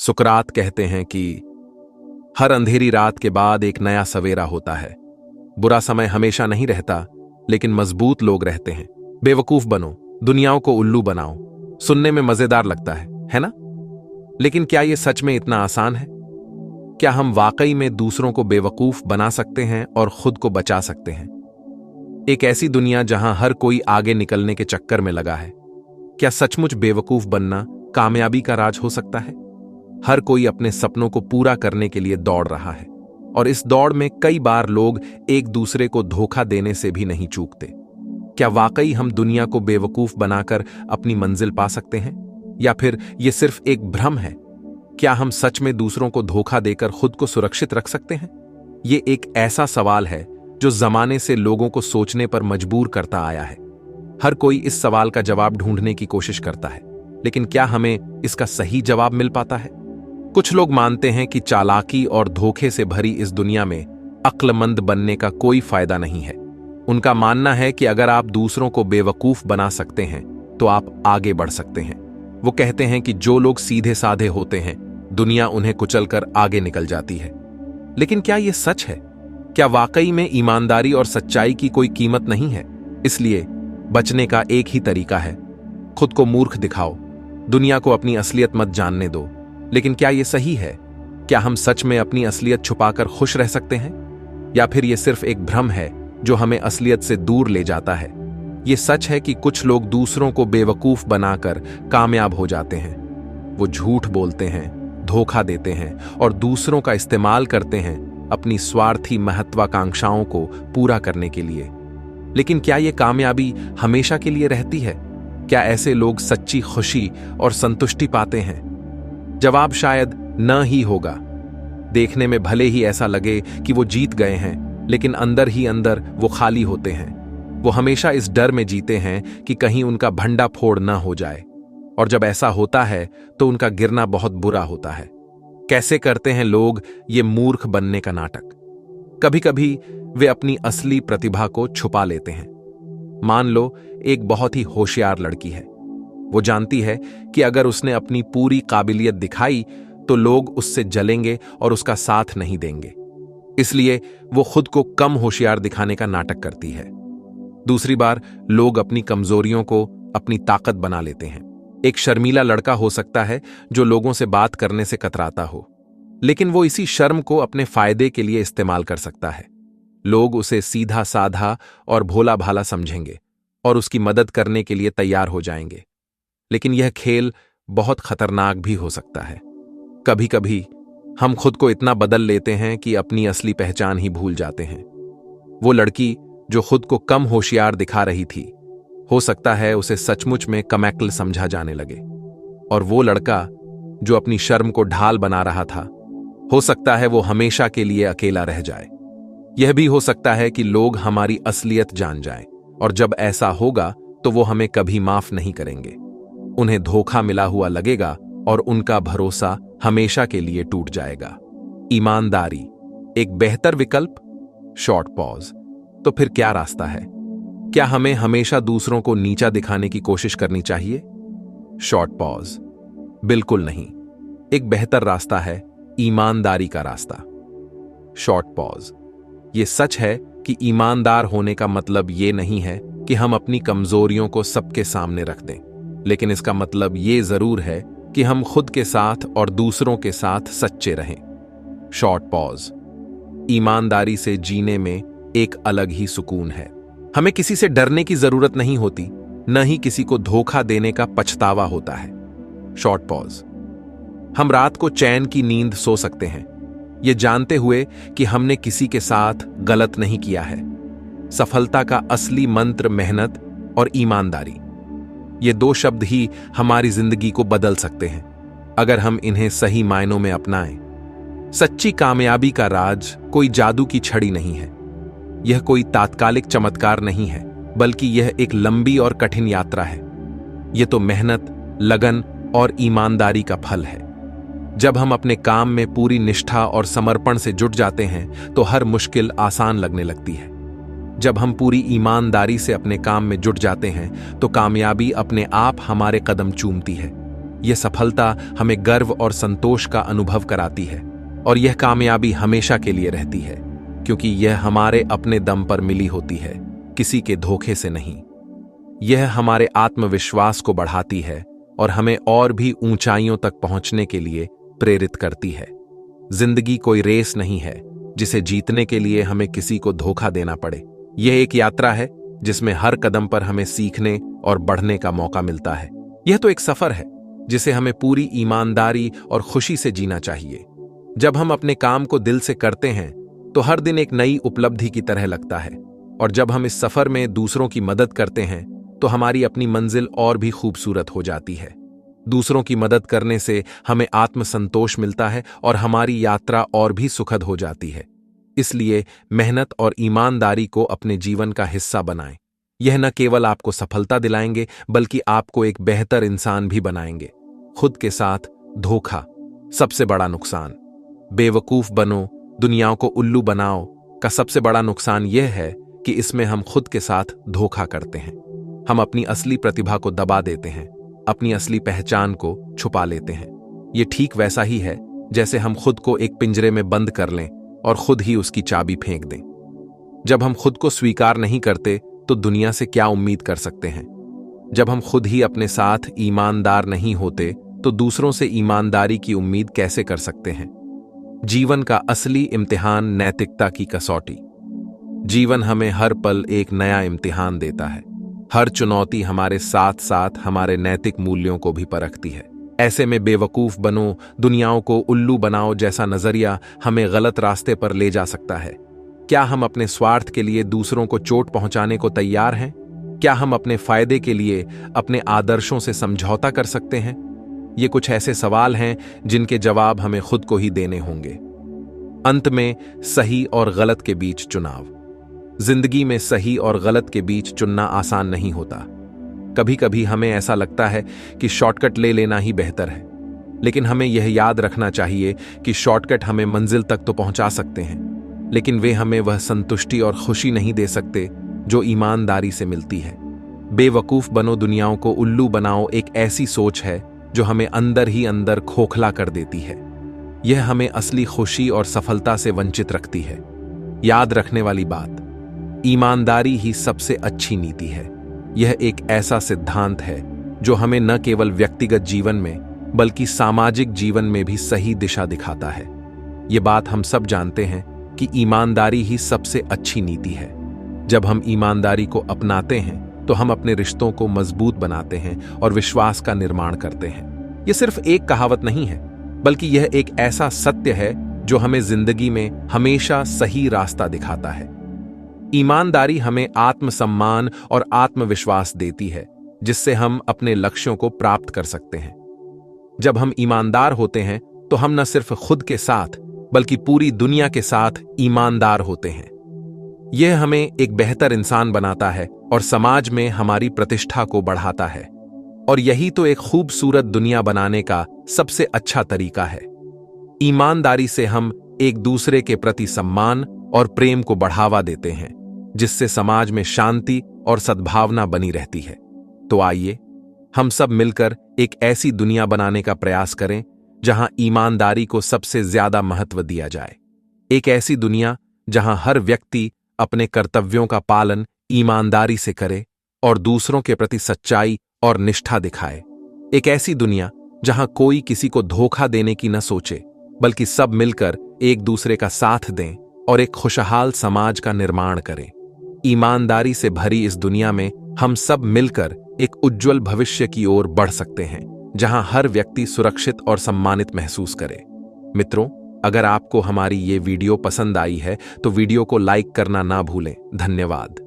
सुकरात कहते हैं कि हर अंधेरी रात के बाद एक नया सवेरा होता है। बुरा समय हमेशा नहीं रहता, लेकिन मजबूत लोग रहते हैं। बेवकूफ बनो, दुनियाओं को उल्लू बनाओ, सुनने में मजेदार लगता है ना? लेकिन क्या यह सच में इतना आसान है? क्या हम वाकई में दूसरों को बेवकूफ बना सकते हैं और खुद को बचा सकते हैं? एक ऐसी दुनिया जहां हर कोई आगे निकलने के चक्कर में लगा है। क्या सचमुच बेवकूफ बनना कामयाबी का राज हो सकता है? हर कोई अपने सपनों को पूरा करने के लिए दौड़ रहा है, और इस दौड़ में कई बार लोग एक दूसरे को धोखा देने से भी नहीं चूकते। क्या वाकई हम दुनिया को बेवकूफ बनाकर अपनी मंजिल पा सकते हैं, या फिर यह सिर्फ एक भ्रम है? क्या हम सच में दूसरों को धोखा देकर खुद को सुरक्षित रख सकते हैं? यह एक ऐसा सवाल है जो जमाने से लोगों को सोचने पर मजबूर करता आया है। हर कोई इस सवाल का जवाब ढूंढने की कोशिश करता है, लेकिन क्या हमें इसका सही जवाब मिल पाता है? कुछ लोग मानते हैं कि चालाकी और धोखे से भरी इस दुनिया में अक्लमंद बनने का कोई फायदा नहीं है। उनका मानना है कि अगर आप दूसरों को बेवकूफ बना सकते हैं तो आप आगे बढ़ सकते हैं। वो कहते हैं कि जो लोग सीधे साधे होते हैं, दुनिया उन्हें कुचलकर आगे निकल जाती है। लेकिन क्या यह सच है? क्या वाकई में ईमानदारी और सच्चाई की कोई कीमत नहीं है? इसलिए बचने का एक ही तरीका है, खुद को मूर्ख दिखाओ, दुनिया को अपनी असलियत मत जानने दो। लेकिन क्या यह सही है? क्या हम सच में अपनी असलियत छुपाकर खुश रह सकते हैं, या फिर यह सिर्फ एक भ्रम है जो हमें असलियत से दूर ले जाता है? यह सच है कि कुछ लोग दूसरों को बेवकूफ बनाकर कामयाब हो जाते हैं। वो झूठ बोलते हैं, धोखा देते हैं और दूसरों का इस्तेमाल करते हैं अपनी स्वार्थी महत्वाकांक्षाओं को पूरा करने के लिए। लेकिन क्या यह कामयाबी हमेशा के लिए रहती है? क्या ऐसे लोग सच्ची खुशी और संतुष्टि पाते हैं? जवाब शायद न ही होगा। देखने में भले ही ऐसा लगे कि वो जीत गए हैं, लेकिन अंदर ही अंदर वो खाली होते हैं। वो हमेशा इस डर में जीते हैं कि कहीं उनका भंडा फोड़ न हो जाए, और जब ऐसा होता है तो उनका गिरना बहुत बुरा होता है। कैसे करते हैं लोग ये मूर्ख बनने का नाटक? कभी कभी वे अपनी असली प्रतिभा को छुपा लेते हैं। मान लो एक बहुत ही होशियार लड़की है। वो जानती है कि अगर उसने अपनी पूरी काबिलियत दिखाई तो लोग उससे जलेंगे और उसका साथ नहीं देंगे। इसलिए वो खुद को कम होशियार दिखाने का नाटक करती है। दूसरी बार लोग अपनी कमजोरियों को अपनी ताकत बना लेते हैं। एक शर्मीला लड़का हो सकता है जो लोगों से बात करने से कतराता हो, लेकिन वो इसी शर्म को अपने फायदे के लिए इस्तेमाल कर सकता है। लोग उसे सीधा साधा और भोला भाला समझेंगे और उसकी मदद करने के लिए तैयार हो जाएंगे। लेकिन यह खेल बहुत खतरनाक भी हो सकता है। कभी कभी हम खुद को इतना बदल लेते हैं कि अपनी असली पहचान ही भूल जाते हैं। वो लड़की जो खुद को कम होशियार दिखा रही थी, हो सकता है उसे सचमुच में कमैक्ल समझा जाने लगे, और वो लड़का जो अपनी शर्म को ढाल बना रहा था, हो सकता है वो हमेशा के लिए अकेला रह जाए। यह भी हो सकता है कि लोग हमारी असलियत जान जाएं, और जब ऐसा होगा तो वो हमें कभी माफ नहीं करेंगे। उन्हें धोखा मिला हुआ लगेगा और उनका भरोसा हमेशा के लिए टूट जाएगा। ईमानदारी एक बेहतर विकल्प? Short pause. तो फिर क्या रास्ता है? क्या हमें हमेशा दूसरों को नीचा दिखाने की कोशिश करनी चाहिए? Short pause. बिल्कुल नहीं। एक बेहतर रास्ता है ईमानदारी का रास्ता। Short pause. यह सच है कि ईमानदार होने का मतलब यह नहीं है कि हम अपनी कमजोरियों को सबके सामने रख दें, लेकिन इसका मतलब यह जरूर है कि हम खुद के साथ और दूसरों के साथ सच्चे रहें। Short pause. ईमानदारी से जीने में एक अलग ही सुकून है। हमें किसी से डरने की जरूरत नहीं होती, न ही किसी को धोखा देने का पछतावा होता है। Short pause. हम रात को चैन की नींद सो सकते हैं, ये जानते हुए कि हमने किसी के साथ गलत नहीं किया है। सफलता का असली मंत्र मेहनत और ईमानदारी, ये दो शब्द ही हमारी जिंदगी को बदल सकते हैं अगर हम इन्हें सही मायनों में अपनाएं। सच्ची कामयाबी का राज कोई जादू की छड़ी नहीं है। यह कोई तात्कालिक चमत्कार नहीं है, बल्कि यह एक लंबी और कठिन यात्रा है। यह तो मेहनत, लगन और ईमानदारी का फल है। जब हम अपने काम में पूरी निष्ठा और समर्पण से जुट जाते हैं तो हर मुश्किल आसान लगने लगती है। जब हम पूरी ईमानदारी से अपने काम में जुट जाते हैं तो कामयाबी अपने आप हमारे कदम चूमती है। यह सफलता हमें गर्व और संतोष का अनुभव कराती है, और यह कामयाबी हमेशा के लिए रहती है, क्योंकि यह हमारे अपने दम पर मिली होती है, किसी के धोखे से नहीं। यह हमारे आत्मविश्वास को बढ़ाती है और हमें और भी ऊंचाइयों तक पहुंचने के लिए प्रेरित करती है। जिंदगी कोई रेस नहीं है जिसे जीतने के लिए हमें किसी को धोखा देना पड़े। यह एक यात्रा है जिसमें हर कदम पर हमें सीखने और बढ़ने का मौका मिलता है। यह तो एक सफर है जिसे हमें पूरी ईमानदारी और खुशी से जीना चाहिए। जब हम अपने काम को दिल से करते हैं तो हर दिन एक नई उपलब्धि की तरह लगता है, और जब हम इस सफर में दूसरों की मदद करते हैं तो हमारी अपनी मंजिल और भी खूबसूरत हो जाती है। दूसरों की मदद करने से हमें आत्मसंतोष मिलता है और हमारी यात्रा और भी सुखद हो जाती है। इसलिए मेहनत और ईमानदारी को अपने जीवन का हिस्सा बनाएं। यह न केवल आपको सफलता दिलाएंगे बल्कि आपको एक बेहतर इंसान भी बनाएंगे। खुद के साथ धोखा सबसे बड़ा नुकसान। बेवकूफ बनो, दुनियाओं को उल्लू बनाओ का सबसे बड़ा नुकसान यह है कि इसमें हम खुद के साथ धोखा करते हैं। हम अपनी असली प्रतिभा को दबा देते हैं, अपनी असली पहचान को छुपा लेते हैं। यह ठीक वैसा ही है जैसे हम खुद को एक पिंजरे में बंद कर लें और खुद ही उसकी चाबी फेंक दें। जब हम खुद को स्वीकार नहीं करते तो दुनिया से क्या उम्मीद कर सकते हैं? जब हम खुद ही अपने साथ ईमानदार नहीं होते तो दूसरों से ईमानदारी की उम्मीद कैसे कर सकते हैं? जीवन का असली इम्तिहान नैतिकता की कसौटी। जीवन हमें हर पल एक नया इम्तिहान देता है। हर चुनौती हमारे साथ साथ हमारे नैतिक मूल्यों को भी परखती है। ऐसे में बेवकूफ बनो, दुनियाओं को उल्लू बनाओ जैसा नजरिया हमें गलत रास्ते पर ले जा सकता है। क्या हम अपने स्वार्थ के लिए दूसरों को चोट पहुंचाने को तैयार हैं? क्या हम अपने फायदे के लिए अपने आदर्शों से समझौता कर सकते हैं? ये कुछ ऐसे सवाल हैं जिनके जवाब हमें खुद को ही देने होंगे। अंत में सही और गलत के बीच चुनाव। जिंदगी में सही और गलत के बीच चुनना आसान नहीं होता। कभी कभी हमें ऐसा लगता है कि शॉर्टकट ले लेना ही बेहतर है, लेकिन हमें यह याद रखना चाहिए कि शॉर्टकट हमें मंजिल तक तो पहुंचा सकते हैं, लेकिन वे हमें वह संतुष्टि और खुशी नहीं दे सकते जो ईमानदारी से मिलती है। बेवकूफ बनो, दुनियाओं को उल्लू बनाओ एक ऐसी सोच है जो हमें अंदर ही अंदर खोखला कर देती है। यह हमें असली खुशी और सफलता से वंचित रखती है। याद रखने वाली बात, ईमानदारी ही सबसे अच्छी नीति है। यह एक ऐसा सिद्धांत है जो हमें न केवल व्यक्तिगत जीवन में बल्कि सामाजिक जीवन में भी सही दिशा दिखाता है। यह बात हम सब जानते हैं कि ईमानदारी ही सबसे अच्छी नीति है। जब हम ईमानदारी को अपनाते हैं तो हम अपने रिश्तों को मजबूत बनाते हैं और विश्वास का निर्माण करते हैं। यह सिर्फ एक कहावत नहीं है, बल्कि यह एक ऐसा सत्य है जो हमें जिंदगी में हमेशा सही रास्ता दिखाता है। ईमानदारी हमें आत्मसम्मान और आत्मविश्वास देती है, जिससे हम अपने लक्ष्यों को प्राप्त कर सकते हैं। जब हम ईमानदार होते हैं तो हम न सिर्फ खुद के साथ बल्कि पूरी दुनिया के साथ ईमानदार होते हैं। यह हमें एक बेहतर इंसान बनाता है और समाज में हमारी प्रतिष्ठा को बढ़ाता है। और यही तो एक खूबसूरत दुनिया बनाने का सबसे अच्छा तरीका है। ईमानदारी से हम एक दूसरे के प्रति सम्मान और प्रेम को बढ़ावा देते हैं, जिससे समाज में शांति और सद्भावना बनी रहती है। तो आइए हम सब मिलकर एक ऐसी दुनिया बनाने का प्रयास करें जहां ईमानदारी को सबसे ज्यादा महत्व दिया जाए। एक ऐसी दुनिया जहां हर व्यक्ति अपने कर्तव्यों का पालन ईमानदारी से करे और दूसरों के प्रति सच्चाई और निष्ठा दिखाए। एक ऐसी दुनिया जहां कोई किसी को धोखा देने की न सोचे, बल्कि सब मिलकर एक दूसरे का साथ दें और एक खुशहाल समाज का निर्माण करें। ईमानदारी से भरी इस दुनिया में हम सब मिलकर एक उज्जवल भविष्य की ओर बढ़ सकते हैं, जहां हर व्यक्ति सुरक्षित और सम्मानित महसूस करे। मित्रों, अगर आपको हमारी ये वीडियो पसंद आई है तो वीडियो को लाइक करना ना भूलें। धन्यवाद।